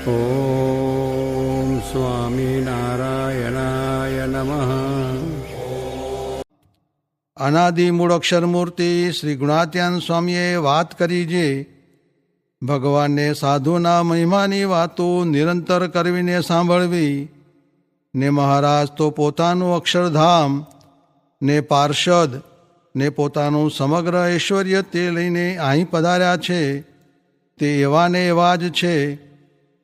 ઓમ સ્વામિનારાયણાય નમઃ. અનાદિ મૂળ અક્ષર મૂર્તિ શ્રી ગુણાત્યાન સ્વામીએ વાત કરી જે ભગવાનને સાધુના મહિમાની વાતો નિરંતર કરવીને સાંભળવી ને મહારાજ તો પોતાનું અક્ષરધામ ને પાર્ષદ ને પોતાનું સમગ્ર ઐશ્વર્ય તે લઈને અહીં પધાર્યા છે. તે એવા ને એવા જ છે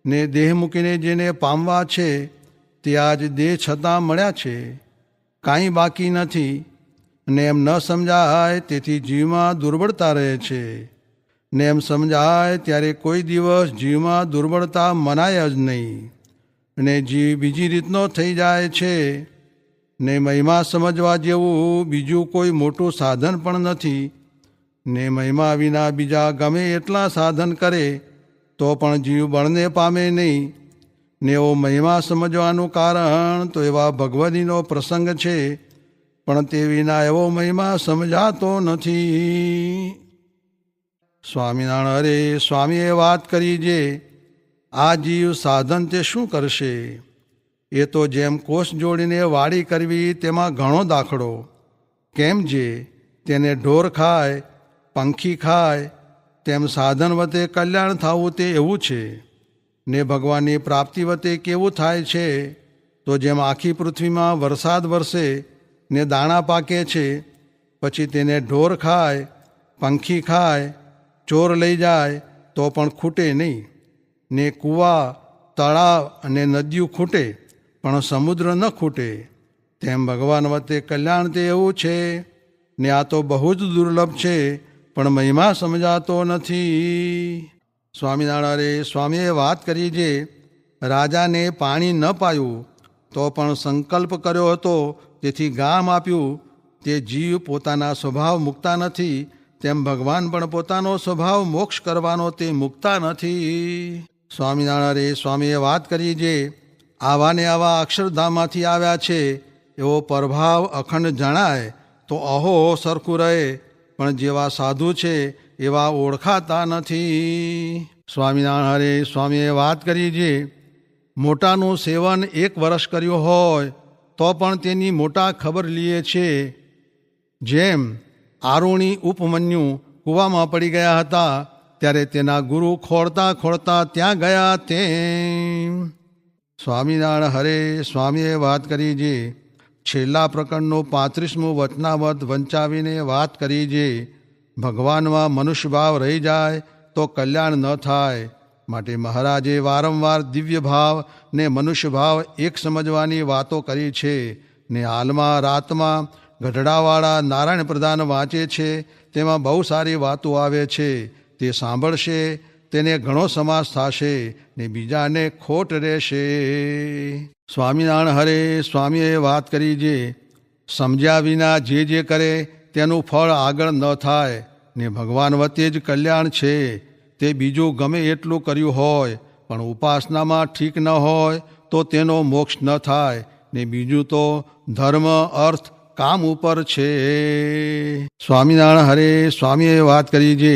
ને દેહ મૂકીને જેને પામવા છે તે આજ દેહ છતાં મળ્યા છે. કાંઈ બાકી નથી ને એમ ન સમજાય તેથી જીવમાં દુર્બળતા રહે છે. ને એમ સમજાય ત્યારે કોઈ દિવસ જીવમાં દુર્બળતા મનાય જ નહીં ને જીવ બીજી રીતનો થઈ જાય છે. ને મહિમા સમજવા જેવું બીજું કોઈ મોટું સાધન પણ નથી. ને મહિમા વિના બીજા ગમે એટલા સાધન કરે તો પણ જીવ બળને પામે નહીં. ને એવો મહિમા સમજવાનું કારણ તો એવા ભગવદીનો પ્રસંગ છે, પણ તે વિના એવો મહિમા સમજાતો નથી. સ્વામિનારાયણ હરે સ્વામીએ વાત કરી જે આ જીવ સાધન તે શું કરશે? એ તો જેમ કોષ જોડીને વાડી કરવી તેમાં ઘણો દાખલો. કેમ જે તેને ઢોર ખાય પંખી ખાય તેમ સાધન વતે કલ્યાણ થવું તે એવું છે. ને ભગવાનની પ્રાપ્તિ વતે કેવું થાય છે? તો જેમ આખી પૃથ્વીમાં વરસાદ વરસે ને દાણા પાકે છે, પછી તેને ઢોર ખાય પંખી ખાય ચોર લઈ જાય તો પણ ખૂટે નહીં. ને કૂવા તળાવ અને નદીઓ ખૂટે પણ સમુદ્ર ન ખૂટે. તેમ ભગવાન વતે કલ્યાણ તે એવું છે. ને આ તો બહુ જ દુર્લભ છે, પણ મહિમા સમજાતો નથી. સ્વામિનારાયણ સ્વામીએ વાત કરી જે રાજાને પાણી ન પાયું તો પણ સંકલ્પ કર્યો હતો તેથી ગામ આપ્યું. તે જીવ પોતાના સ્વભાવ મૂકતા નથી, તેમ ભગવાન પણ પોતાનો સ્વભાવ મોક્ષ કરવાનો તે મૂકતા નથી. સ્વામિનારાયણ સ્વામીએ વાત કરી જે આવા ને આવા અક્ષરધામમાંથી આવ્યા છે. એવો પ્રભાવ અખંડ જણાય તો અહો સરખું રહે, પણ જેવા સાધુ છે એવા ઓળખાતા નથી. સ્વામિનારાયણ સ્વામીએ વાત કરી જે મોટાનું સેવન 1 વર્ષ કર્યું હોય તો પણ તેની મોટા ખબર લીએ છે. જેમ આરુણી ઉપમન્યુ કૂવામાં પડી ગયા હતા ત્યારે તેના ગુરુ ખોળતા ખોળતા ત્યાં ગયા તેમ. સ્વામિનારાયણ હરે સ્વામીએ વાત કરી જે છેલ્લા પ્રકરણનું 35મું વચનાવત વંચાવીને વાત કરી જે ભગવાનમાં મનુષ્ય ભાવ રહી જાય તો કલ્યાણ ન થાય. માટે મહારાજે વારંવાર દિવ્ય ભાવ ને મનુષ્ય ભાવ એક સમજવાની વાતો કરી છે. ને હાલમાં રાતમાં ગઢડાવાળા નારાયણ પ્રધાન વાંચે છે, તેમાં બહુ સારી વાતો આવે છે. તે સાંભળશે તેને ઘણો સમાસ થશે ને બીજાને ખોટ રહેશે. સ્વામિનારાયણ હરે સ્વામીએ વાત કરી જે સમજ્યા વિના જે કરે તેનું ફળ આગળ ન થાય. ને ભગવાન વતે જ કલ્યાણ છે. તે બીજું ગમે એટલું કર્યું હોય પણ ઉપાસનામાં ઠીક ન હોય તો તેનો મોક્ષ ન થાય. ને બીજું તો ધર્મ અર્થ કામ ઉપર છે. સ્વામિનારાયણ હરે સ્વામીએ વાત કરી જે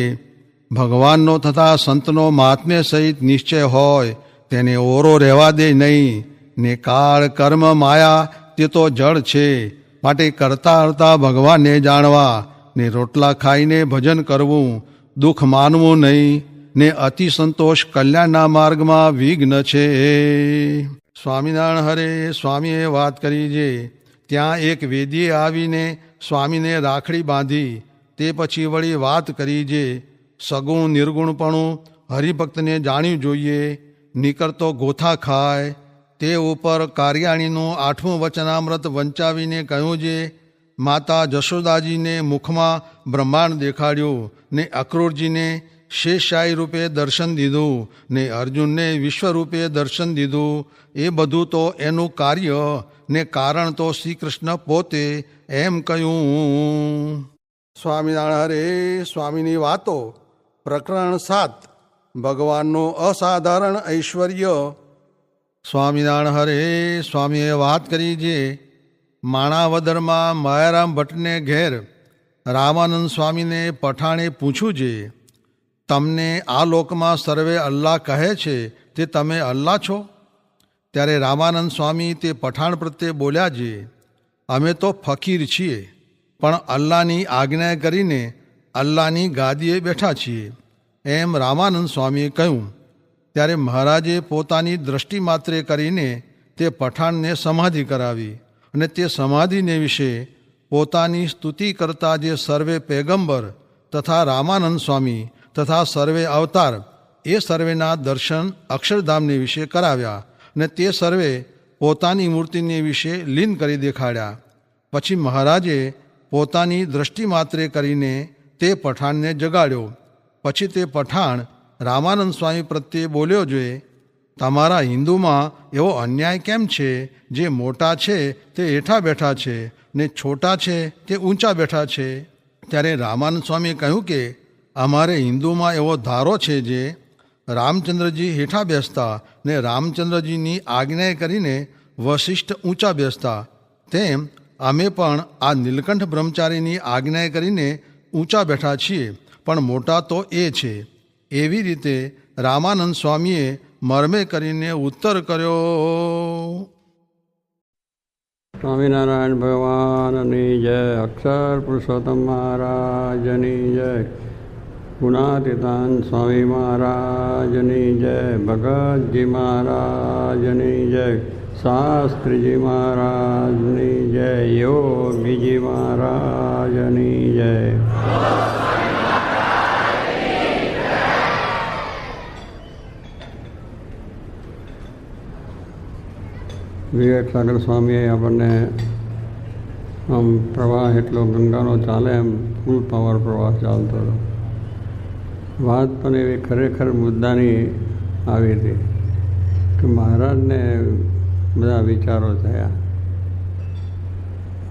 ભગવાનનો તથા સંતનો મહાત્મ્ય સહિત નિશ્ચય હોય તેને ઓરો રહેવા દે નહીં. ને કાળ કર્મ માયા તે તો જળ છે, માટે કરતા કરતા ભગવાનને જાણવા. ને રોટલા ખાઈને ભજન કરવું, દુઃખ માનવું નહીં. ને અતિ સંતોષ કલ્યાણના માર્ગમાં વિઘ્ન છે. સ્વામિનારાયણ હરે સ્વામીએ વાત કરી જે ત્યાં એક વેદીએ આવીને સ્વામીને રાખડી બાંધી. તે પછી વળી વાત કરી જે સગુણ નિર્ગુણપણું હરિભક્તને જાણ્યું જોઈએ. નીકળતો ગોથા ખાય. તે ઉપર કાર્યાણીનું 8મું વચનામૃત વંચાવીને કહ્યું જે માતા જશોદાજીને મુખમાં બ્રહ્માંડ દેખાડ્યું, ને અક્રૂરજીને શેષશાહી રૂપે દર્શન દીધું, ને અર્જુનને વિશ્વરૂપે દર્શન દીધું. એ બધું તો એનું કાર્ય ને કારણ તો શ્રી કૃષ્ણ પોતે એમ કહ્યું. સ્વામિનારાયણ હરે સ્વામીની વાતો પ્રકરણ 7 ભગવાનનું અસાધારણ ઐશ્વર્ય. સ્વામિનારાયણ હરે સ્વામીએ વાત કરી જે માણાવદરમાં માયારામ ભટ્ટને ઘેર રામાનંદ સ્વામીને પઠાણે પૂછ્યું છે, તમને આ લોકમાં સર્વે અલ્લાહ કહે છે તે તમે અલ્લાહ છો? ત્યારે રામાનંદ સ્વામી તે પઠાણ પ્રત્યે બોલ્યા છે, અમે તો ફકીર છીએ, પણ અલ્લાહની આજ્ઞા કરીને અલ્લાહની ગાદીએ બેઠા છીએ, એમ રામાનંદ સ્વામીએ કહ્યું. ત્યારે મહારાજે પોતાની દ્રષ્ટિ માત્રે કરીને તે પઠાણને સમાધિ કરાવી અને તે સમાધિને વિશે પોતાની સ્તુતિ કરતા જે સર્વે પેગંબર તથા રામાનંદ સ્વામી તથા સર્વે અવતાર એ સર્વેના દર્શન અક્ષરધામને વિશે કરાવ્યા અને તે સર્વે પોતાની મૂર્તિને વિશે લીન કરી દેખાડ્યા. પછી મહારાજે પોતાની દ્રષ્ટિ માત્રે કરીને તે પઠાણને જગાડ્યો. પછી તે પઠાણ રામાનંદ સ્વામી પ્રત્યે બોલ્યો જોઈએ, તમારા હિન્દુમાં એવો અન્યાય કેમ છે? જે મોટા છે તે હેઠા બેઠા છે ને છોટા છે તે ઊંચા બેઠા છે. ત્યારે રામાનંદ સ્વામીએ કહ્યું કે અમારે હિન્દુમાં એવો ધારો છે જે રામચંદ્રજી હેઠા બેસતા ને રામચંદ્રજીની આજ્ઞા કરીને વશિષ્ઠ ઊંચા બેસતા, તેમ અમે પણ આ નીલકંઠ બ્રહ્મચારીની આજ્ઞા કરીને ઊંચા બેઠા છીએ, પણ મોટા તો એ છે. એવી રીતે રામાનંદ સ્વામીએ મર્મે કરીને ઉત્તર કર્યો. સ્વામિનારાયણ ભગવાનની જય, અક્ષર પુરુષોત્તમ મહારાજની જય, ગુણાતીતાન સ્વામી મહારાજની જય, ભગતજી મહારાજની જય, શાસ્ત્રીજી મહારાજની જય, યોગીજી મહારાજની જય. વિવેક સાગર સ્વામીએ આપણને આમ પ્રવાહ એટલો ગંગાનો ચાલે એમ ફૂલ પાવર પ્રવાહ ચાલતો હતો. વાત પણ એવી ખરેખર મુદ્દાની આવી હતી કે મહારાજને બધા વિચારો થયા.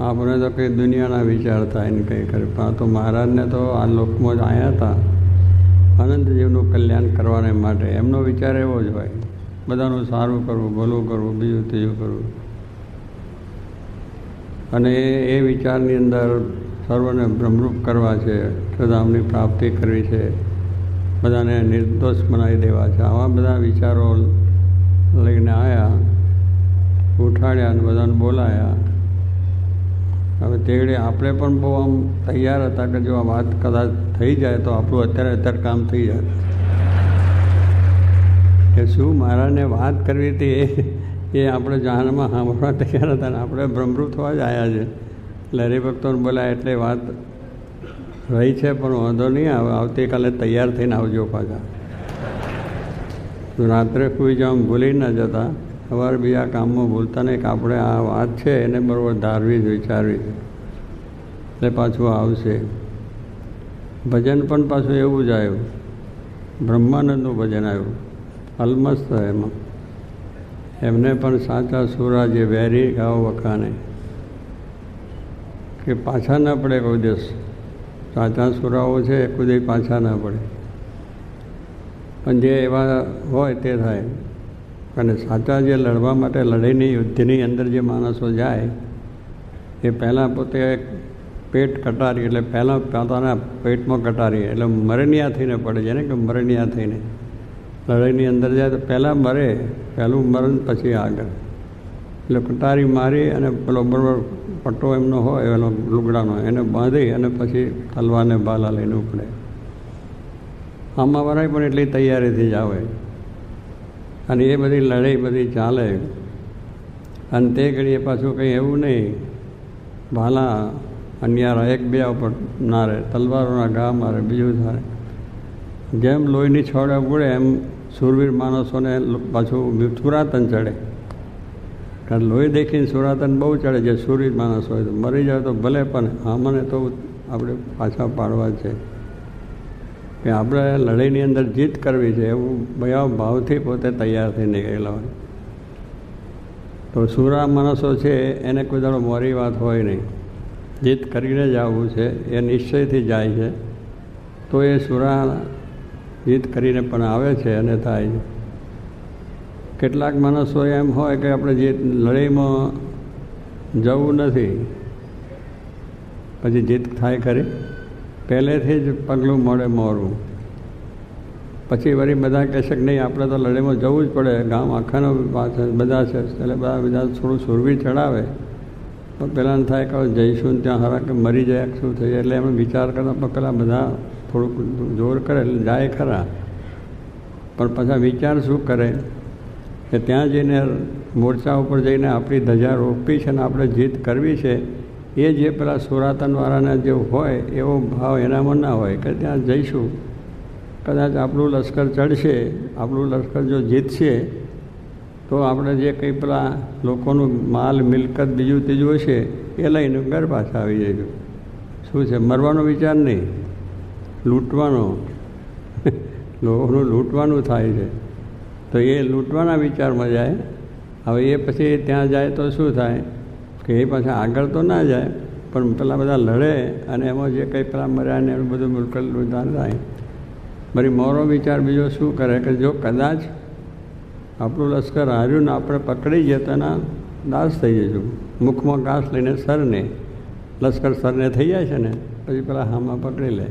આપણે તો કંઈ દુનિયાના વિચાર થાય ને કંઈ ખરે, પણ તો મહારાજને તો આ લોકમાં જ આવ્યા હતા અનંત જીવનું કલ્યાણ કરવાને માટે. એમનો વિચાર એવો જ હોય, બધાનું સારું કરવું, ભલું કરવું, બીજું ત્રીજું કરવું. અને એ વિચારની અંદર સર્વને બ્રહ્મરૂપ કરવા છે, અક્ષરધામની પ્રાપ્તિ કરવી છે, બધાને નિર્દોષ બનાવી દેવા છે. આવા બધા વિચારો લઈને આવ્યા, ઉઠાડ્યા અને બધાને બોલાયા. હવે તેડે આપણે પણ બહુ આમ તૈયાર હતા કે જો આ વાત કદાચ થઈ જાય તો આપણું અત્યારે કામ થઈ જાય. કે શું મહારાજને વાત કરવી હતી એ આપણે જાણમાં સાંભળવા તૈયાર હતા ને આપણે બ્રહ્મરૂપ થવા જ આવ્યા છે. એટલે હરિભક્તોને બોલાય એટલે વાત રહી છે, પણ વાંધો નહીં આવે, આવતીકાલે તૈયાર થઈને આવજો પાછા. રાત્રે કોઈ જામ ભૂલી ન જતા, સવારે બીજા કામમાં ભૂલતા નહીં કે આપણે આ વાત છે એને બરાબર ધારવી જ, વિચારવી જ, એટલે પાછું આવશે. ભજન પણ પાછું એવું જ આવ્યું, બ્રહ્માનંદનું ભજન આવ્યું, અલમસ્ત. એમાં એમને પણ સાચા સુરા જે વેરી ગાઓ વખાને, કે પાછા ન પડે કોઈ દિવસ. સાચા સુરાઓ છે એ કોઈ પાછા ન પડે, પણ જે એવા હોય તે થાય. અને સાચા જે લડવા માટે લડાઈની યુદ્ધની અંદર જે માણસો જાય એ પહેલાં પોતે પેટ કટારી, એટલે પહેલાં પોતાના પેટમાં કટારી, એટલે મરણિયા થઈને પડે છે ને, કે મરણિયા થઈને લડાઈની અંદર જાય તો પહેલાં મરે, પહેલું મરણ પછી આગળ. એટલે કટારી મારી અને પેલો બરાબર પટ્ટો એમનો હોય એનો લુગડાનો, એને બાંધી અને પછી તલવારને બાલા લઈને ઉપડે. આમાં વરાય પણ એટલી તૈયારીથી જ આવે અને એ બધી લડાઈ બધી ચાલે. અને તે ઘડીએ પાછું કંઈ એવું નહીં, ભાલા અન્યારા એક બે ઉપર ના રહે, તલવારોના ઘા મારે, બીજું થાય. જેમ લોહીની છોડે ઉગડે એમ શૂરવીર માણસોને પાછું સુરાતન ચડે. કારણ લોહી દેખીને સુરાતન બહુ ચડે. જે શૂરવીર માણસ હોય તો મરી જાય તો ભલે, પણ આમને તો આપણે પાછા પાડવા છે કે આપણે લડાઈની અંદર જીત કરવી છે, એવું ભયા ભાવથી પોતે તૈયાર થઈને ગયેલા હોય. તો સુરા માણસો છે એને કોઈ દાડો મોરી વાત હોય નહીં, જીત કરીને જ આવવું છે એ નિશ્ચયથી જાય છે. તો એ સુરા જીત કરીને પણ આવે છે અને થાય છે. કેટલાક માણસો એમ હોય કે આપણે જીત લડાઈમાં જવું નથી, પછી જીત થાય ખરી, પહેલેથી જ પગલું મળે મોરું. પછી વળી બધા કહેશે કે નહીં આપણે તો લડાઈમાં જવું જ પડે, ગામ આખાનો બધા છે એટલે બધા થોડું સુરવી ચડાવે. પણ પહેલાં થાય કે જઈશું ને ત્યાં હારા કે મરી જાય શું થઈ જાય, એટલે એમ વિચાર કરતાં પણ પેલા બધા થોડુંક જોર કરે એટલે જાય ખરા. પણ પાછા વિચાર શું કરે કે ત્યાં જઈને મોરચા ઉપર જઈને આપણી ધજા રોપી છે ને આપણે જીત કરવી છે, એ જે પેલા સુરાતનવાળાના જે હોય એવો ભાવ એનામાં ના હોય કે ત્યાં જઈશું, કદાચ આપણું લશ્કર ચડશે, આપણું લશ્કર જો જીતશે તો આપણે જે કંઈ પેલા લોકોનું માલ મિલકત બીજું ત્રીજું હશે એ લઈને ઘર પાછા આવી જઈશું. શું છે, મરવાનો વિચાર નહીં, લૂંટવાનો લોકોનું લૂંટવાનું થાય છે, તો એ લૂંટવાના વિચારમાં જાય. હવે એ પછી ત્યાં જાય તો શું થાય કે એ પાછા આગળ તો ના જાય, પણ પેલા બધા લડે અને એમાં જે કંઈ પેલા મર્યા ને એનું બધું મિલકત લૂંટાણ થાય. મારી મોરો વિચાર બીજો શું કરે કે જો કદાચ આપણું લશ્કર હાર્યું ને આપણે પકડી ગયા તો એના દાસ થઈ જઈશું. મુખમાં ઘાસ લઈને સરને, લશ્કર સરને થઈ જાય છે ને પછી પેલા હામાં પકડી લે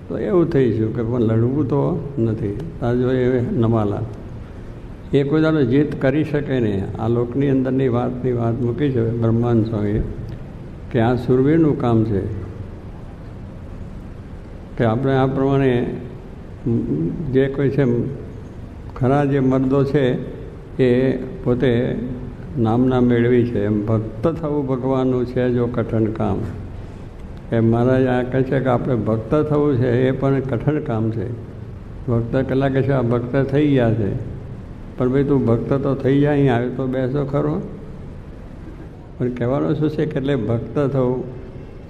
તો એવું થઈશું કે પણ લડવું તો નથી. આ જો એ નમાલા એ કોઈ દાડો જીત કરી શકે નહીં. આ લોકની અંદરની વાત મૂકી છે બ્રહ્માંડ સ્વામીએ કે આ સુરવીરનું કામ છે કે આપણે આ પ્રમાણે જે કોઈ છે ખરા જે મર્દો છે એ પોતે નામના મેળવી છે. એમ ભક્ત થવું ભગવાનનું છે જો કઠણ કામ. એ મહારાજ આ કહે છે કે આપણે ભક્ત થવું છે એ પણ કઠણ કામ છે. ભક્ત કેટલા કહે છે આ ભક્ત થઈ ગયા છે, પણ ભાઈ તું ભક્ત તો થઈ જાય, અહીં આવ્યો તો બેસો ખરો. પણ કહેવાનું શું છે કે એટલે ભક્ત થવું,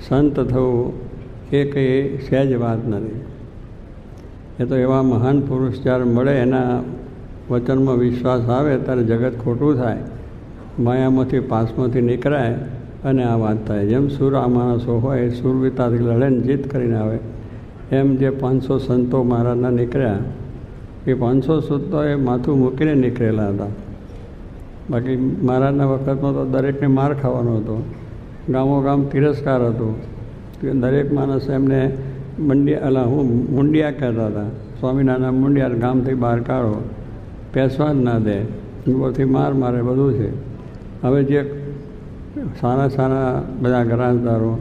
સંત થવું એ કંઈ સહેજ વાત નથી. એ તો એવા મહાન પુરુષ જ્યારે મળે એના વચનમાં વિશ્વાસ આવે ત્યારે જગત ખોટું થાય, માયામાંથી પાસમાંથી નીકળાય અને આ વાત થાય. જેમ સુર આ માણસો હોય સુરવીરતાથી લડે ને જીત કરીને આવે, એમ જે 500 સંતો મહારાજના નીકળ્યા એ 500 સંતો એ માથું મૂકીને નીકળેલા હતા. બાકી મહારાજના વખતમાં તો દરેકને માર ખાવાનો હતો, ગામોગામ તિરસ્કાર હતો. દરેક માણસ એમને મુંડિયા કહેતા હતા. સ્વામિનારાયણ મુંડિયા, ગામથી બહાર કાઢો, પેસવા જ ના દે, ઉપરથી મારે બધું છે. હવે જે સારા બધા ઘરાણદારો,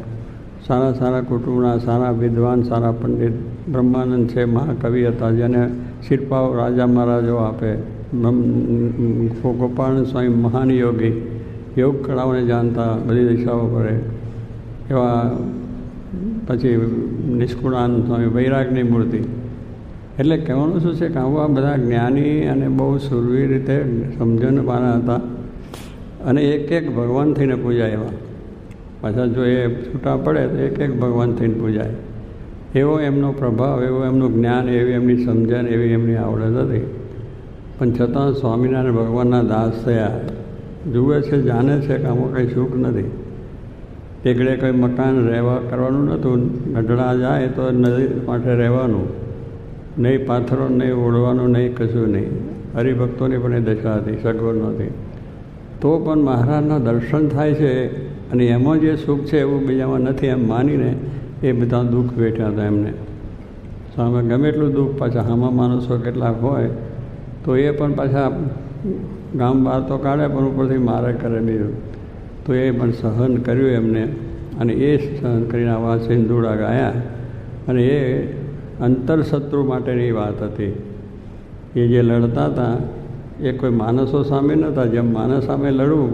સારા કુટુંબના, સારા વિદ્વાન, સારા પંડિત, બ્રહ્માનંદ છે મહાકવિ હતા જેને શિરપાવ રાજા મહારાજો આપે, ગોપાળાનંદ સ્વામી મહાન યોગી, યોગ કળાઓને જાણતા, બધી દિશાઓ કરે એવા. પછી નિષ્કુળાનંદ સ્વામી વૈરાગની મૂર્તિ. એટલે કહેવાનું શું છે કે આવા બધા જ્ઞાની અને બહુ સુરવી રીતે સમજણવાળા હતા અને એક ભગવાન થઈને પૂજાય એવા. પાછા જો એ છૂટા પડે તો એક ભગવાન થઈને પૂજાય એવો એમનો પ્રભાવ, એવું એમનું જ્ઞાન, એવી એમની સમજણ, એવી એમની આવડત હતી. પણ છતાં સ્વામિનારાયણ ભગવાનના દાસ થયા. જુએ છે, જાણે છે કે આમાં કંઈ સુખ નથી. એકડે કંઈ મકાન રહેવા કરવાનું નહોતું, ગઢડા જાય તો નદી માટે રહેવાનું, નહીં પાથરો, નહીં ઓળવાનું, નહીં કશું નહીં. હરિભક્તોની પણ એ દશા હતી, સગવડ નહોતી. તો પણ મહારાજના દર્શન થાય છે અને એમાં જે સુખ છે એવું બીજામાં નથી એમ માનીને એ બધા દુઃખ વેઠ્યા હતા એમને. સામે ગમે એટલું દુઃખ પાછા આમાં માણસો કેટલાક હોય તો એ પણ પાછા ગામ બહાર તો કાઢે પણ ઉપરથી મારે કરે બીજું. તો એ પણ સહન કર્યું એમને અને એ સહન કરીને આવા સિંધુડા ગાયા. અને એ અંતરશત્રુ માટેની વાત હતી. એ જે લડતા હતા એ કોઈ માણસો સામે નહોતા. જેમ માણસ સામે લડવું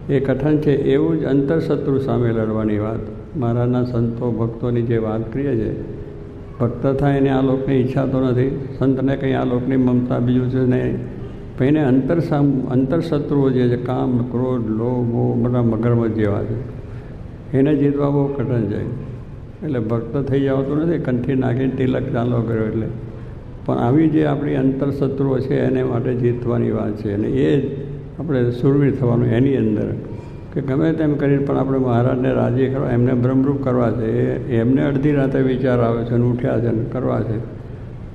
એ કઠણ છે, એવું જ અંતરશત્રુ સામે લડવાની વાત. મહારાજના સંતો ભક્તોની જે વાત કરીએ છે, ભક્ત થાય એને આ લોકની ઈચ્છા તો નથી, સંતને કંઈ આ લોકની મમતા બીજું છે નહીં. પણ એને અંતરશત્રુઓ જે છે, કામ, ક્રોધ, લોભ, મોહ, બધા મગરમચ્છ જેવા છે, એને જીતવા બહુ કઠણ છે. એટલે ભક્ત થઈ જવાતું નથી, કંઠી નાખીને તિલક ચાલો કર્યો એટલે. પણ આવી જે આપણી અંતરશત્રુઓ છે એને માટે જીતવાની વાત છે. અને એ જ આપણે સુરવીર થવાનું એની અંદર કે ગમે તેમ કરીને પણ આપણે મહારાજને રાજી કરવા, એમને બ્રહ્મરૂપ કરવા છે. એમને અડધી રાતે વિચાર આવે છે અને ઉઠ્યા છે અને કરવા છે.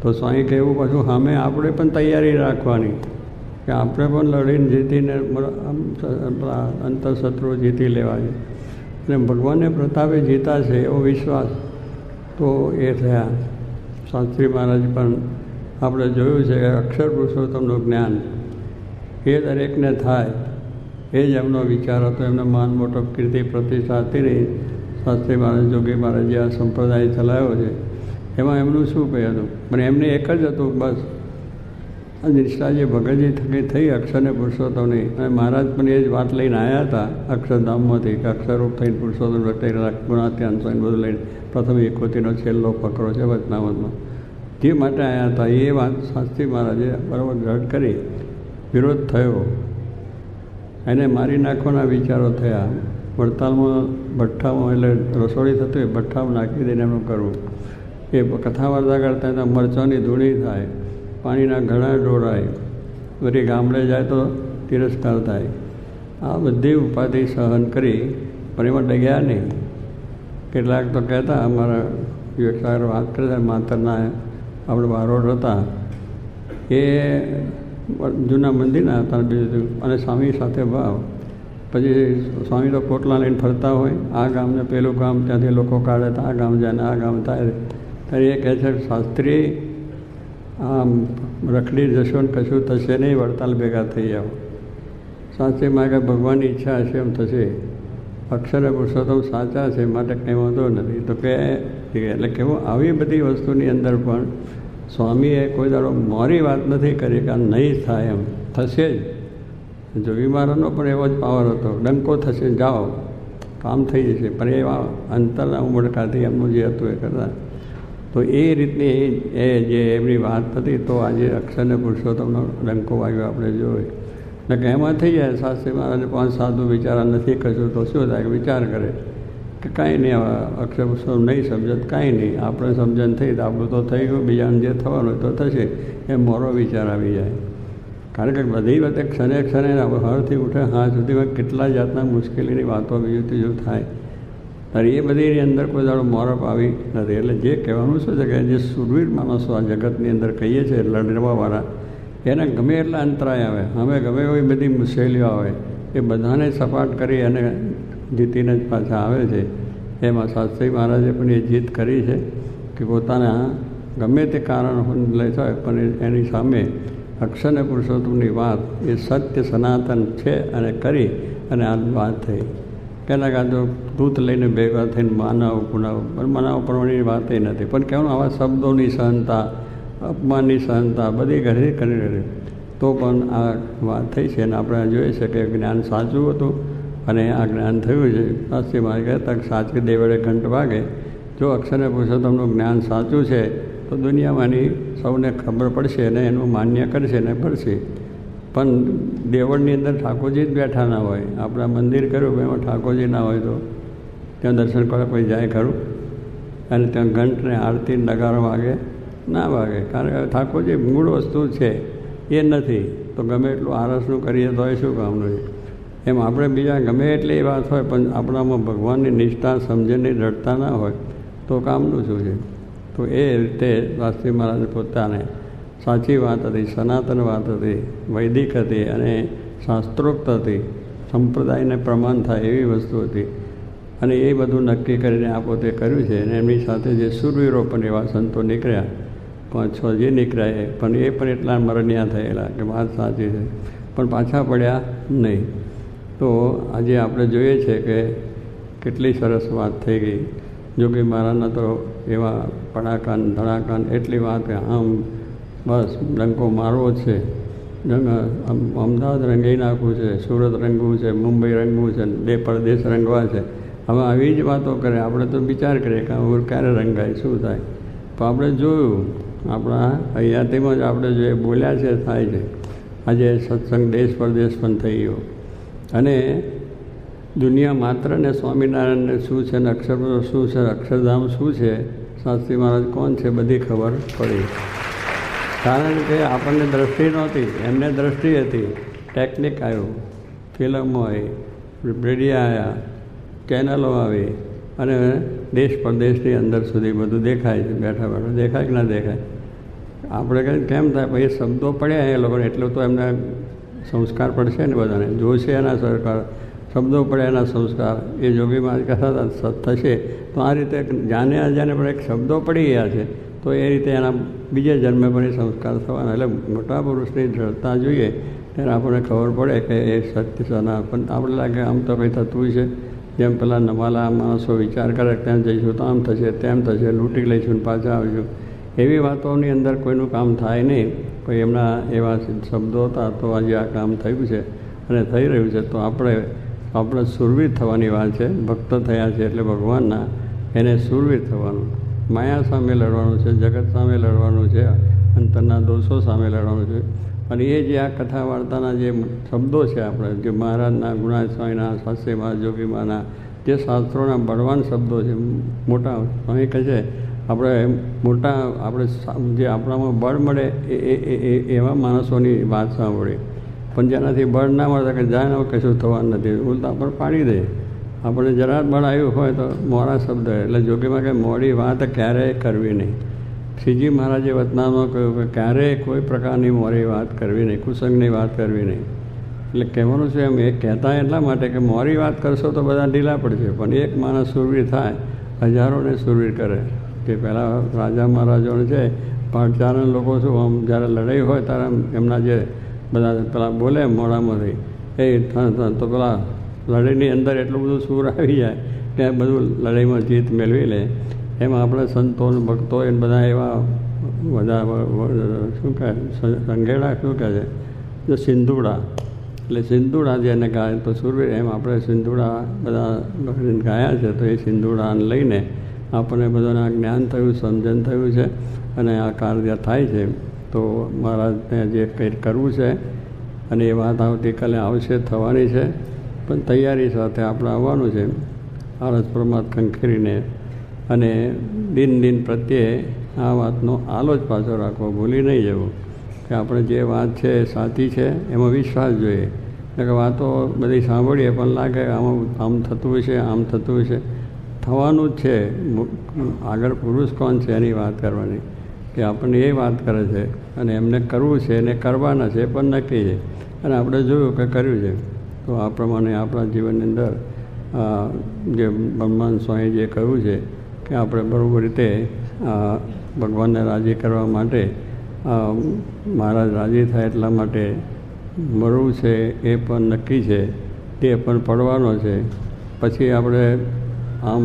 તો સ્વામી કહેવું પાછું સામે આપણે પણ તૈયારી રાખવાની કે આપણે પણ લડીને જીતીને અંતરશત્રુઓ જીતી લેવા છે. અને ભગવાનને પ્રતાપે જીતા છે એવો વિશ્વાસ તો એ થયા. શાસ્ત્રી મહારાજ પણ આપણે જોયું છે કે અક્ષર પુરુષોત્તમનું જ્ઞાન એ દરેકને થાય એ જ એમનો વિચાર હતો. એમને માન મોટો કીર્તિ પ્રતિષ્ઠા હતી નહીં. શાસ્ત્રી મહારાજ, જોગી મહારાજ જે આ સંપ્રદાય ચલાવ્યો છે એમાં એમનું શું કહ્યું હતું, પણ એમને એક જ હતું બસ આ નિષ્ઠા જે ભગતજી થકી થઈ અક્ષરને પુરુષોત્તમની. અને મહારાજ પણ એ જ વાત લઈને આવ્યા હતા અક્ષરધામમાંથી કે અક્ષરરૂપ થઈને પુરુષોત્તમ રટેલા ગુણાત્યાન સ્વયં બધું લઈને પ્રથમ એકોતીનો છેલ્લો ફકરો છે વચનામતમાં, જે માટે આવ્યા હતા એ વાત શાસ્ત્રી મહારાજે બરાબર દ્રઢ કરી. વિરોધ થયો, એને મારી નાખવાના વિચારો થયા. વડતાલમાં ભઠ્ઠામાં એટલે રસોડી થતું એ ભઠ્ઠામાં નાખી દઈને એમનું કરવું. એ કથા વાર્તા કરતા હતા મરચાંની ધૂણી થાય, પાણીના ઘણા ઢોળાય, વળી ગામડે જાય તો તિરસ્કાર થાય. આ બધી ઉપાધિ સહન કરી પણ એમાં ડગ્યા નહીં. કેટલાક તો કહેતા અમારા વિવેકસાગર વાત કરતા માતરના આપણે બારોડ હતા એ જૂના મંદિરના હતા બીજું, અને સ્વામી સાથે ભાવ. પછી સ્વામી તો પોટલા લઈને ફરતા હોય, આ ગામને પેલું ગામ ત્યાંથી લોકો કાઢે તો આ ગામ જાય ને આ ગામ થાય. ત્યારે એ કહે છે શાસ્ત્રી આમ રખડી જશો ને કશું થશે નહીં, વડતાલ ભેગા થઈ જાઓ. શાસ્ત્રીમાં કે ભગવાનની ઈચ્છા હશે એમ થશે. અક્ષરે પુરુષોત્તમ સાચા છે માટે કંઈ વાંધો નથી. તો કે એટલે કેવું આવી બધી વસ્તુની અંદર પણ સ્વામીએ કોઈ દાડો મોરી વાત નથી કરી કે આ નહીં થાય, એમ થશે જ. જોગી મહારાજનો પણ એવો જ પાવર હતો, ડંકો થશે જાઓ કામ થઈ જશે. પણ એવા અંતરના ઉમળકાથી એમનું જે હતું એ કરતા. તો એ રીતની એ જે એમની વાત હતી તો આજે અક્ષરને પુરુષોત્તમનો ડંકો વાગ્યો આપણે જોઈએ. ને કે એમાં થઈ જાય શાસ્ત્રી મહારાજને 5-7 વિચારા નથી કશું તો શું થાય, વિચાર કરે કે કાંઈ નહીં, અક્ષર પુરુષોત્તમ નહીં સમજત કાંઈ નહીં, આપણે સમજણ થઈ તો આપણું તો થઈ ગયું, બીજાને જે થવાનું હોય તો થશે, એ મોરો વિચાર આવી જાય. કારણ કે બધી વખતે ક્ષણે ક્ષણે હરથી ઉઠે હા સુધીમાં કેટલા જાતના મુશ્કેલીની વાતો બીજું ત્રીજું થાય. ત્યારે એ બધીની અંદર કોઈ દાડો મોરપ આવી નથી. એટલે જે કહેવાનું શું છે કે જે સુરવીર માણસો આ જગતની અંદર કહીએ છીએ લડવાવાળા, એને ગમે એટલા અંતરાય આવે, અમે ગમે એવી બધી મુશ્કેલીઓ આવે, એ બધાને સપાટ કરી અને જીતીને જ પાછા આવે છે. એમાં શાસ્ત્રી મહારાજે પણ એ જીત કરી છે કે પોતાના ગમે તે કારણ લઈ થાય પણ એની સામે અક્ષરને પુરુષોત્તમની વાત એ સત્ય સનાતન છે અને કરી અને આ વાત થઈ. પહેલાં કાં તો દૂત લઈને ભેગા થઈને માનવ પુનાવ મનાવ પ્રમાણેની વાત એ નથી, પણ કહેવાનું આવા શબ્દોની સહનતા, અપમાનની સહનતા બધી ઘણી કરી તો પણ આ વાત થઈ છે. અને આપણે જોઈએ છે કે જ્ઞાન સાચું હતું અને આ જ્ઞાન થયું છે. શાસ્ત્રી મહારાજ કહેતા સાચી દેવળે ઘંટ વાગે. જો અક્ષરને પુરુષોત્તમનું જ્ઞાન સાચું છે તો દુનિયામાંની સૌને ખબર પડશે અને એનું માન્ય કરશે ને પડશે. પણ દેવળની અંદર ઠાકોરજી જ બેઠા ના હોય, આપણા મંદિર કર્યું એમાં ઠાકોરજી ના હોય તો ત્યાં દર્શન કરવા કોઈ જાય ખરું? અને ત્યાં ઘંટને આરતી નગારો વાગે ના વાગે, કારણ કે ઠાકોરજી મૂળ વસ્તુ છે એ નથી. તો ગમે એટલું આરસનું કરીએ તો એ શું કામનું છે? એમ આપણે બીજા ગમે એટલી વાત હોય પણ આપણામાં ભગવાનની નિષ્ઠા સમજણની દ્રઢતા ના હોય તો કામનું શું છે? તો એ રીતે શાસ્ત્રી મહારાજ પોતાને સાચી વાત હતી, સનાતન વાત હતી, વૈદિક હતી અને શાસ્ત્રોક્ત હતી, સંપ્રદાયને પ્રમાણ થાય એવી વસ્તુ હતી. અને એ બધું નક્કી કરીને આ પોતે કર્યું છે. અને એમની સાથે જે સુરવીરો પણ એવા સંતો નીકળ્યા 5-6 જે નીકળ્યા પણ એ પણ એટલા મરણ્યા થયેલા કે વાત સાચી છે પણ પાછા પડ્યા નહીં. તો આજે આપણે જોઈએ છે કે કેટલી સરસ વાત થઈ ગઈ. જોગી મહારાજના તો એવા પડાકાન ધડાકાન એટલી વાત કે આમ બસ ડંકો મારવો છે, અમદાવાદ રંગાઈ નાખવું છે, સુરત રંગવું છે, મુંબઈ રંગવું છે, બે પરદેશ રંગવા છે. હવે આવી જ વાતો કરે. આપણે તો વિચાર કરીએ કે હું ક્યારે રંગાય શું થાય, પણ આપણે જોયું આપણા અહીંયાથીમાં જ આપણે જે બોલ્યા છે થાય છે. આજે સત્સંગ દેશ પરદેશ પણ થઈ ગયો અને દુનિયા માત્ર ને સ્વામિનારાયણને શું છે ને અક્ષર શું છે, અક્ષરધામ શું છે, શાસ્ત્રી મહારાજ કોણ છે બધી ખબર પડી. કારણ કે આપણને દ્રષ્ટિ નહોતી, એમને દ્રષ્ટિ હતી. ટેકનિક આવ્યું, ફિલ્મો આવી, રેડિયા આવ્યા, ચેનલો આવી અને દેશ પરદેશની અંદર સુધી બધું દેખાય છે. બેઠા બેઠા દેખાય કે ના દેખાય? આપણે કંઈ કેમ થાય પછી શબ્દો પડ્યા એ લોકોને એટલું તો એમને સંસ્કાર પડશે ને બધાને, જોશે એના સરકાર, શબ્દો પડ્યા એના સંસ્કાર. એ જોગીમાં કથા થશે તો આ રીતે જાને અજાને પણ એક શબ્દો પડી ગયા છે તો તો એ રીતે એના બીજે જન્મે પણ એ સંસ્કાર થવાના. એટલે મોટા પુરુષની દ્રઢતા જોઈએ ત્યારે આપણને ખબર પડે કે એ સત્ય સનાતન. આપણે લાગે આમ તો કંઈ થતું છે, જેમ પેલા નમાલા માણસો વિચાર કરે તેમ જઈશું તો આમ થશે તેમ થશે, લૂંટી લઈશું પાછા આવીશું. એવી વાતોની અંદર કોઈનું કામ થાય નહીં. કોઈ એમના એવા શબ્દો હતા તો આજે આ કામ થયું છે અને થઈ રહ્યું છે. તો આપણે સુરવીર થવાની વાત છે. ભક્ત થયા છે એટલે ભગવાનના, એને સુરવીર થવાનું. માયા સામે લડવાનું છે, જગત સામે લડવાનું છે, અંતરના દોષો સામે લડવાનું છે. અને એ જે આ કથા વાર્તાના જે શબ્દો છે આપણે, જે મહારાજના, ગુણાતીત સ્વામીના, શાસ્ત્રીમાં, જોગીમાના, જે શાસ્ત્રોના બળવાન શબ્દો છે, મોટા સ્વામી કહે છે આપણે જે આપણામાં બળ મળે એવા માણસોની વાત સાંભળી. પણ જેનાથી બળ ના મળે કે જાય ને કશું થવાનું નથી, ઉલટા પણ પાડી દે. આપણે જરા બળ આવ્યું હોય તો મોડા શબ્દ. એટલે જોગીમાં કે મોડી વાત ક્યારેય કરવી નહીં. શ્રીજી મહારાજે વતનામાં કહ્યું કે ક્યારેય કોઈ પ્રકારની મોડી વાત કરવી નહીં, કુસંગની વાત કરવી નહીં. એટલે કહેવાનું છે એમ, એ કહેતા એટલા માટે કે મોડી વાત કરશો તો બધા ઢીલા પડશે, પણ એક માણસ સુરવીર થાય, હજારોને સુરવીર કરે. કે પહેલાં રાજા મહારાજાઓને છે, પાંચારણ લોકો શું આમ જ્યારે લડાઈ હોય ત્યારે એમના જે બધા પેલા બોલે મોડામાંથી એ તો પેલા લડાઈની અંદર એટલું બધું સૂર આવી જાય કે બધું લડાઈમાં જીત મેળવી લે. એમાં આપણે સંતો ભક્તો એને બધા એવા બધા શું કહે સંઘેડા શું કહે છે સિંધુડા, એટલે સિંધુડા જેને ગાય તો સુરવીર, એમ આપણે સિંધુડા બધા ગાયા છે. તો એ સિંધુડાને લઈને આપણને બધાને જ્ઞાન થયું, સમજણ થયું છે અને આ કાર્ય થાય છે. તો મહારાજને જે કંઈ કરવું છે અને એ વાત આવતીકાલે આવશે, થવાની છે, પણ તૈયારી સાથે આપણે આવવાનું છે. આરસ પ્રમાદ ખંખેરીને અને દિન પ્રત્યે આ વાતનો આલો જ પાછો રાખવો, ભૂલી નહીં જવું કે આપણે જે વાત છે એ સાચી છે, એમાં વિશ્વાસ જોઈએ. એટલે કે વાતો બધી સાંભળીએ પણ લાગે આમ થતું હશે, આમ થતું હશે. થવાનું જ છે. આગળ પુરુષ કોણ છે એની વાત કરવાની, કે આપણને એ વાત કરે છે અને એમને કરવું છે એને કરવાના છે પણ નક્કી છે. અને આપણે જોયું કે કર્યું છે. તો આ પ્રમાણે આપણા જીવનની અંદર જે બ્રહ્માંડ સ્વામી જે કહ્યું છે કે આપણે બરાબર રીતે ભગવાનને રાજી કરવા માટે, મહારાજ રાજી થાય એટલા માટે મરવું છે એ પણ નક્કી છે, તે પણ પડવાનો છે. પછી આપણે આમ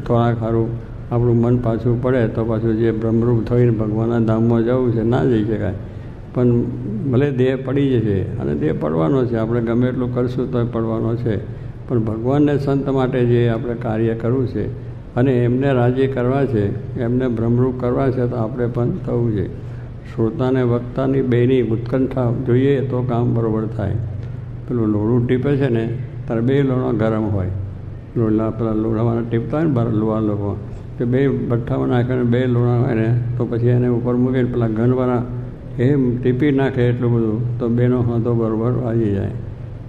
થોડા ખારું આપણું મન પાછું પડે તો પાછું જે બ્રહ્મરૂપ થઈને ભગવાનના ધામમાં જવું છે ના જઈ શકાય. પણ ભલે દેહ પડી જશે અને દેહ પડવાનો છે, આપણે ગમે એટલું કરશું તો પડવાનો છે. પણ ભગવાનને સંત માટે જે આપણે કાર્ય કરવું છે અને એમને રાજી કરવા છે, એમને બ્રહ્મરૂપ કરવા છે, તો આપણે પણ થવું છે. શ્રોતાને વક્તાની બેની ઉત્કંઠા જોઈએ તો કામ બરાબર થાય. પેલું લોઢું ટીપે છે ને ત્યારે બે લોણા ગરમ હોય, પેલા લોઢાવાળા ટીપતા હોય ને બાર લુવા લોકો, કે બે ભઠ્ઠામાં નાખીને બે લોણા હોય ને તો પછી એને ઉપર મૂકીને પેલા ઘનવાળા એમ ટીપી નાખે એટલું બધું તો બેનો હાથો બરાબર વાગી જાય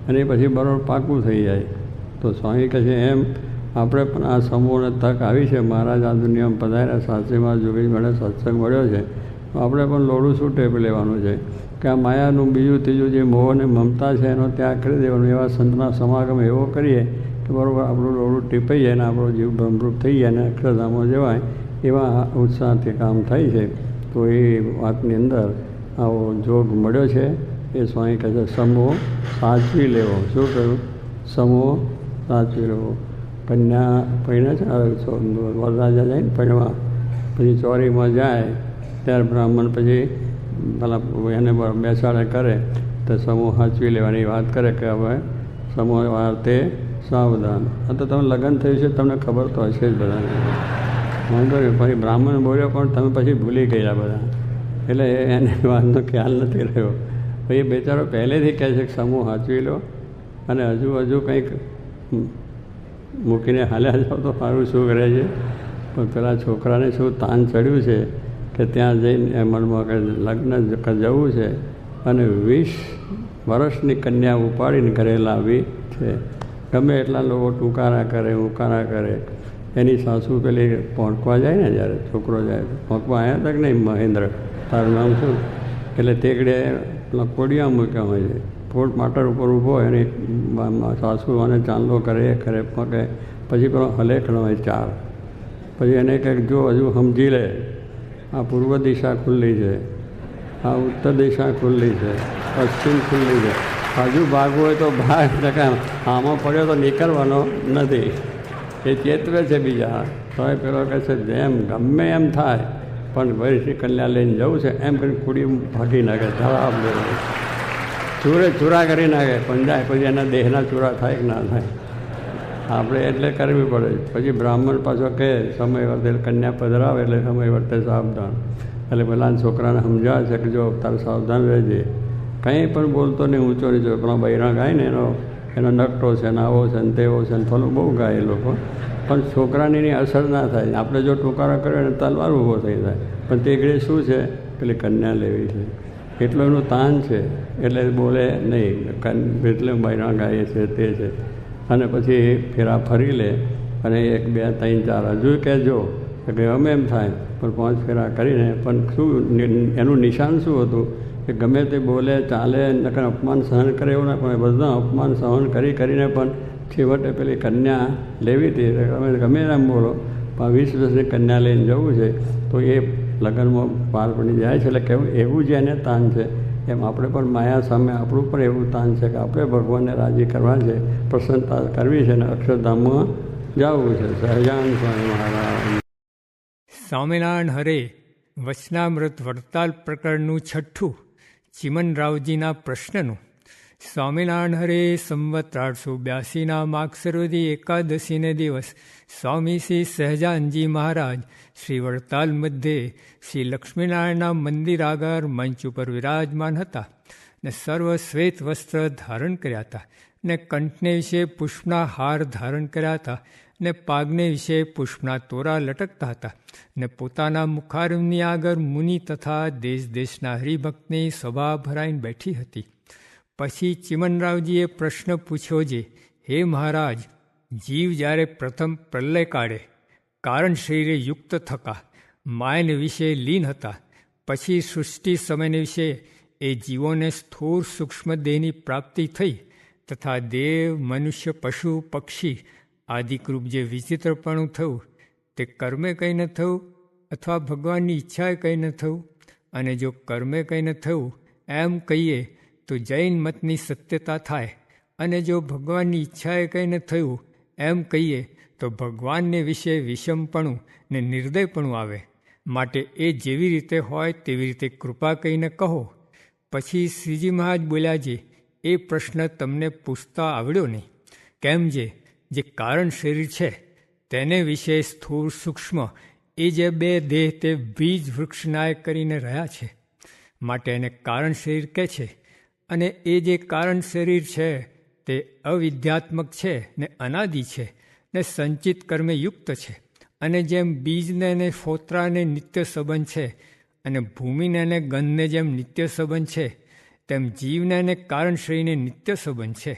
અને પછી બરાબર પાકું થઈ જાય. તો સ્વામી કહે છે એમ આપણે પણ આ સમૂહને તક આવી છે. મહારાજ આ દુનિયામાં પધાર્યા, શાસ્ત્રીમાં જોગી મળે, સત્સંગ મળ્યો છે, તો આપણે પણ લોઢું શું ટેપ લેવાનું છે કે આ માયાનું બીજું ત્રીજું જે મોહ અને મમતા છે એનો ત્યાગ કરી દેવાનું. એવા સંતના સમાગમ એવો કરીએ કે બરાબર આપણું લોઢું ટીપાઈ જાય ને આપણો જીવ બ્રહ્મરૂપ થઈ જાય અને અક્ષરધામો જવાય, એવા ઉત્સાહથી કામ થાય છે. તો એ વાતની અંદર આવો જોગ મળ્યો છે. એ સ્વામી કહે છે સમૂહ સાચવી લેવો. શું કહ્યું? સમૂહ સાચવી લેવો. કન્યા પૈણા છે, વરરાજા જાય ને પૈણવા, પછી ચોરીમાં જાય ત્યારે બ્રાહ્મણ પછી પેલા એને બેસાડે કરે તો સમૂહ સાચવી લેવાની વાત કરે કે હવે સમૂહ વાર્તે સાવધાન. આ તો તમે લગ્ન થયું છે તમને ખબર તો હશે જ બધાને, વાંધો નહીં. પછી બ્રાહ્મણ બોલ્યો પણ તમે પછી ભૂલી ગયા બધા, એટલે એને વાતનો ખ્યાલ નથી રહ્યો. પછી એ બેચારો પહેલેથી કહે છે કે સમૂહ સાચવી લો અને હજુ કંઈક મૂકીને હાલ્યા જાઓ તો સારું. શું કરે છે? પણ પેલા છોકરાને શું તાન ચડ્યું છે કે ત્યાં જઈને મનમાં કે લગ્ન જવું છે અને 20 વર્ષની કન્યા ઉપાડીને ઘરે લાવી છે. ગમે એટલા લોકો ટૂંકારા કરે, ઉકારા કરે. એની સાસુ પેલી પહોંચવા જાય ને, જ્યારે છોકરો જાય પહોંચવા આવ્યા તક નહીં, મહેન્દ્ર તારું નામ શું, એટલે તેકડે પેલા કોડિયા મૂક્યા હોય છે, ફોટ માટર ઉપર ઊભો હોય અને સાસુ અને ચાંદલો કરે પકે, પછી પેલો હલેખણ હોય 4. પછી એને કંઈક જો હજુ સમજી લે આ પૂર્વ દિશા ખુલ્લી છે, આ ઉત્તર દિશા ખુલ્લી છે, પશ્ચિમ ખુલ્લી છે. હજુ ભાગવું હોય તો ભાગ ટકા આમાં પડ્યો તો નીકળવાનો નથી. એ ચેતવે છે બીજા. તો એ પેલો કહે છે જેમ ગમે એમ થાય પણ વૈશ્રી કન્યા લઈને જવું છે એમ કરીને કુડી ભાગી નાખે, જવાબ લેવો, ચૂરા કરી નાખે. પણ જાય પછી એના દેહના ચૂરા થાય કે ના થાય. આપણે એટલે કરવી પડે. પછી બ્રાહ્મણ પાછો કહે સમય વર્તે કન્યા પધરાવે એટલે સમય વર્તે સાવધાન. એટલે પેલા છોકરાને સમજાવે છે કે જો તારે સાવધાન રહેજે, કંઈ પણ બોલતો નહીં, ઊંચો નીચો. પેલા બૈરા ગાય ને એનો નકટો છે ને આવો છે ને તેવો છે ને ફલું બહુ ગાય એ લોકો, પણ છોકરાની એની અસર ના થાય. આપણે જો ટોકારો કર્યો ને તલવાર ઊભો થઈ જાય. પણ તે ઘડી શું છે, પેલી કન્યા લેવી છે એટલું એનું તાન છે એટલે બોલે નહીં. એટલે બૈરા ગાય છે તે છે. અને પછી ફેરા ફરી લે અને 1 2 3 4 હજુ કહેજો કે ગમે એમ થાય પણ 5 ફેરા કરીને. પણ શું એનું નિશાન શું હતું કે ગમે તે બોલે ચાલે, નકર અપમાન સહન કરે એવું ના, પણ બધા અપમાન સહન કરીને પણ છેવટે પેલી કન્યા લેવી હતી. તમે ગમે એમ બોલો પણ 20 વર્ષની કન્યા લઈને જવું છે તો એ લગ્નમાં પાર પડી જાય છે. એટલે કેવું એવું જ એને તાન છે એમ આપણે પણ માયા સામે આપણું પણ એવું તાન છે કે આપણે ભગવાનને રાજી કરવા છે, પ્રસન્નતા કરવી છે અને અક્ષરધામમાં જવું છે. સહજાનંદ સ્વામી મહારાજ. સ્વામિનારાયણ હરે વચનામૃત વડતાલ પ્રકરણનું 6, ચિમનરાવજીના પ્રશ્નનું. સ્વામિનારાયણ હરે સંવત 1882ના માગસરોદી એકાદશીને દિવસ સ્વામી શ્રી સહજાનંદજી મહારાજ શ્રી વડતાલ મધ્યે શ્રી લક્ષ્મીનારાયણના મંદિર આગળ મંચ ઉપર વિરાજમાન હતા ને સર્વ શ્વેત વસ્ત્ર ધારણ કર્યા હતા ને કંઠને વિશે પુષ્પના હાર ધારણ કર્યા હતા ને પાગને વિશે પુષ્પના તોરા લટકતા હતા ને પોતાના મુખારમની આગળ મુનિ તથા દેશ દેશના હરિભક્તની સભા ભરાઈને બેઠી હતી. પછી ચિમનરાવજીએ પ્રશ્ન પૂછ્યો જે હે મહારાજ, જીવ જ્યારે પ્રથમ પ્રલય કાળે કારણ શરીરે યુક્ત થકા માયને વિશે લીન હતા, પછી સૃષ્ટિ સમયને વિશે એ જીવોને સ્થૂળ સૂક્ષ્મ દેહની પ્રાપ્તિ થઈ તથા દેવ મનુષ્ય પશુ પક્ષી આદિકરૂપ જે વિચિત્રપણું થયું તે કર્મે કંઈ ન થયું અથવા ભગવાનની ઈચ્છાએ કંઈ ન થયું. અને જો કર્મે કંઈ ન થયું એમ કહીએ તો જૈન મતની સત્યતા થાય, અને જો ભગવાનની ઈચ્છાએ કંઈ ન થયું એમ કહીએ તો ભગવાનને વિશે વિષમપણું ને નિર્દયપણું આવે. માટે એ જેવી રીતે હોય તેવી રીતે કૃપા કહીને કહો. પછી શ્રીજી મહારાજ બોલ્યા જે એ પ્રશ્ન તમને પૂછતા આવડ્યો નહીં. કેમ જે કારણ શરીર છે તેને વિશે સ્થૂળ સૂક્ષ્મ એ જે 2 દેહ તે બીજ વૃક્ષનાય કરીને રહ્યા છે, માટે એને કારણ શરીર કહે છે. અને એ જે કારણ શરીર છે તે અવિદ્યાત્મક છે ને અનાદિ છે ને સંચિત કર્મે યુક્ત છે. અને જેમ બીજને અને ફોતરાને નિત્ય સંબંધ છે અને ભૂમિને અને ગંધને જેમ નિત્ય સંબંધ છે તેમ જીવને અને કારણ શરીરને નિત્ય સંબંધ છે.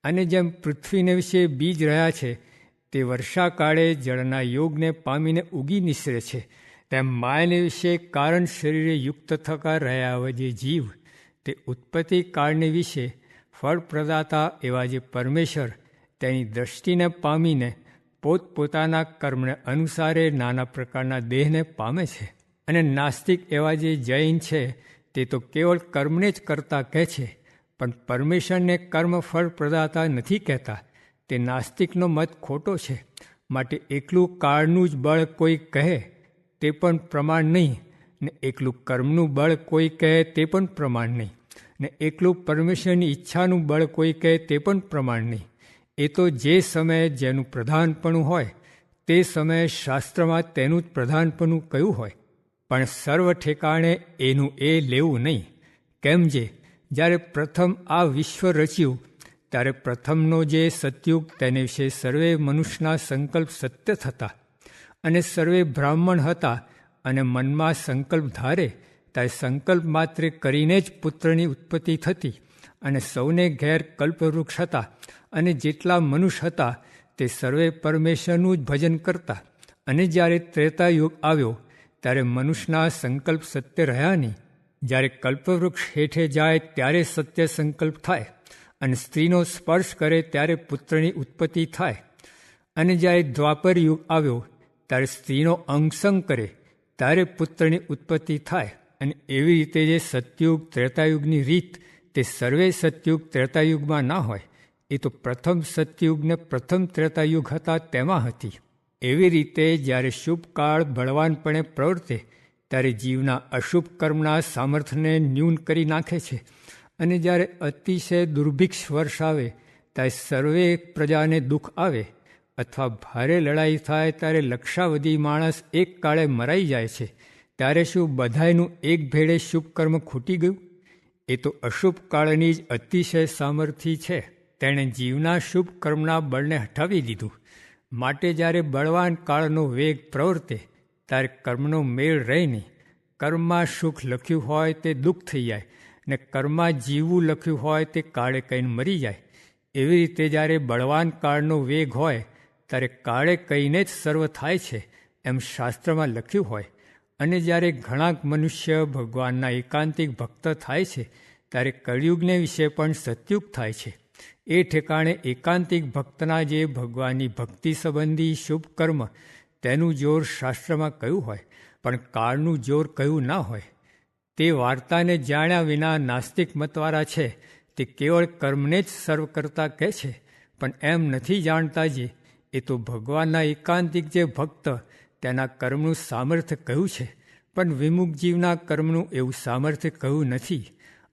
અને જેમ પૃથ્વીને વિશે બીજ રહ્યા છે તે વર્ષાકાળે જળના યોગને પામીને ઉગી નિસરે છે, તેમ માયને વિશે કારણ શરીરે યુક્ત થકા રહ્યા જે જીવ તે ઉત્પત્તિ કાળને વિશે ફળ પ્રદાતા એવા જે પરમેશ્વર તેની દ્રષ્ટિને પામીને પોતપોતાના કર્મને અનુસારે નાના પ્રકારના દેહને પામે છે. અને નાસ્તિક એવા જે જૈન છે તે તો કેવળ કર્મને જ કરતા કહે છે, પણ પરમેશ્વરને કર્મ ફળ પ્રદાતા નથી કહેતા. તે નાસ્તિકનો મત ખોટો છે. માટે એકલું કાળનું જ બળ કોઈ કહે તે પણ પ્રમાણ નહીં, ને એકલું કર્મનું બળ કોઈ કહે તે પણ પ્રમાણ નહીં, ને એકલું પરમેશ્વરની ઈચ્છાનું બળ કોઈ કહે તે પણ પ્રમાણ નહીં. એ તો જે સમયે જેનું પ્રધાનપણું હોય તે સમયે શાસ્ત્રમાં તેનું જ પ્રધાનપણું કયું હોય. પણ સર્વ ઠેકાણે એનું એ લેવું નહીં. કેમ જ્યારે પ્રથમ આ વિશ્વ રચ્યું ત્યારે પ્રથમનો જે સતયુગ તેને વિશે સર્વે મનુષ્યના સંકલ્પ સત્ય થતા, અને સર્વે બ્રાહ્મણ હતા અને મનમાં સંકલ્પ ધારે ત્યારે સંકલ્પ માત્રે કરીને જ પુત્રની ઉત્પત્તિ થતી, અને સૌને ઘેર કલ્પવૃક્ષ હતા, અને જેટલા મનુષ્ય હતા તે સર્વે પરમેશ્વરનું જ ભજન કરતા. અને જ્યારે ત્રેતાયુગ આવ્યો ત્યારે મનુષ્યના સંકલ્પ સત્ય રહ્યા નહીં. જ્યારે કલ્પવૃક્ષ હેઠે જાય ત્યારે સત્ય સંકલ્પ થાય, અને સ્ત્રીનો સ્પર્શ કરે ત્યારે પુત્રની ઉત્પત્તિ થાય. અને જ્યારે દ્વાપર યુગ આવ્યો ત્યારે સ્ત્રીનો અંગસંગ કરે ત્યારે પુત્રની ઉત્પત્તિ થાય. અને એવી રીતે જે સતયુગ ત્રેતાયુગની રીત તે સર્વે સતયુગ ત્રેતાયુગમાં ના હોય, એ તો પ્રથમ સતયુગ ને પ્રથમ ત્રેતાયુગ હતા તેમાં હતી. એવી રીતે જ્યારે શુભ કાળ બળવાનપણે પ્રવર્તે ત્યારે જીવના અશુભ કર્મના સામર્થ્યને ન્યૂન કરી નાખે છે. અને જ્યારે અતિશય દુર્ભિક્ષ વર્ષ આવે ત્યારે સર્વે પ્રજાને દુઃખ આવે અથવા ભારે લડાઈ થાય ત્યારે લક્ષાવધિ માણસ એક કાળે મરાઈ જાય છે. ત્યારે શું બધાયનું એક ભેળે શુભ કર્મ ખૂટી ગયું? એ તો અશુભ કાળની જ અતિશય સામર્થ્ય છે. તેણે જીવના શુભ કર્મના બળને હટાવી દીધું. માટે જ્યારે બળવાન કાળનો વેગ પ્રવર્તે ત્યારે કર્મનો મેળ રહે નહીં. કર્મમાં સુખ લખ્યું હોય તે દુઃખ થઈ જાય, ને કર્મમાં જીવવું લખ્યું હોય તે કાળે કહીને મરી જાય. એવી રીતે જ્યારે બળવાન કાળનો વેગ હોય ત્યારે કાળે કહીને જ સર્વ થાય છે એમ શાસ્ત્રમાં લખ્યું હોય. અને જ્યારે ઘણા મનુષ્ય ભગવાનના એકાંતિક ભક્ત થાય છે ત્યારે કળિયુગને વિશે પણ સતયુગ થાય છે. એ ઠેકાણે એકાંતિક ભક્તના જે ભગવાનની ભક્તિ સંબંધી શુભ કર્મ તેનું જોર શાસ્ત્રમાં કહ્યું હોય, પણ કાળનું જોર કહ્યું ના હોય. તે વાર્તાને જાણ્યા વિના નાસ્તિક મતવાળા છે તે કેવળ કર્મને જ સર્વ કરતા કહે છે, પણ એમ નથી જાણતા જે એ તો ભગવાનના એકાંતિક જે ભક્ત તેના કર્મનું સામર્થ્ય કહ્યું છે, પણ વિમુખ જીવના કર્મનું એવું સામર્થ્ય કહ્યું નથી.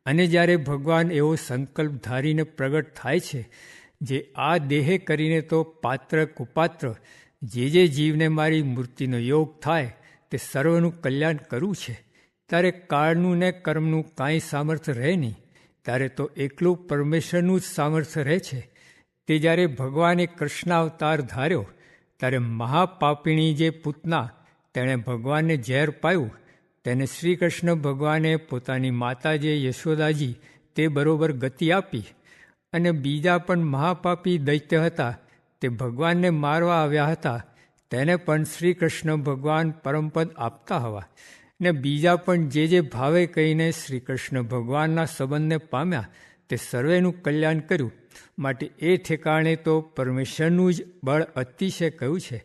અને જ્યારે ભગવાન એવો સંકલ્પ ધારીને પ્રગટ થાય છે જે આ દેહે કરીને તો પાત્ર કુપાત્ર જે જીવને મારી મૂર્તિનો યોગ થાય તે સર્વનું કલ્યાણ કરવું છે, ત્યારે કાળનું ને કર્મનું કાંઈ સામર્થ્ય રહે નહીં. ત્યારે તો એકલું પરમેશ્વરનું જ સામર્થ્ય રહે છે. તે જ્યારે ભગવાને કૃષ્ણાવતાર ધાર્યો ત્યારે મહાપાપિણી જે પૂતના તેણે ભગવાનને ઝેર પાયું તેને શ્રી કૃષ્ણ ભગવાને પોતાની માતા જે યશોદાજી તે બરોબર ગતિ આપી. અને બીજા પણ મહાપાપી દૈત્ય હતા તે ભગવાનને મારવા આવ્યા હતા તેને પણ શ્રી કૃષ્ણ ભગવાન પરમપદ આપતા હવા. ને બીજા પણ જે ભાવે કહીને શ્રી કૃષ્ણ ભગવાનના સંબંધને પામ્યા તે સર્વેનું કલ્યાણ કર્યું. માટે એ ઠેકાણે તો પરમેશ્વરનું જ બળ અતિશય કહ્યું છે,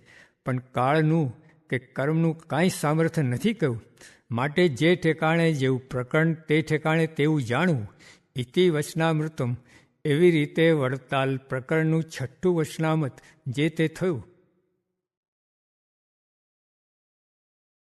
પણ કાળનું કે કર્મનું કાંઈ સામર્થ્ય નથી કહ્યું. માટે જે ઠેકાણે જેવું પ્રકરણ તે ઠેકાણે તેવું જાણવું. ઇતિ વચનામૃતમ. એવી રીતે વડતાલ પ્રકરણનું 6ઠ્ઠું વચનામત જે તે થયું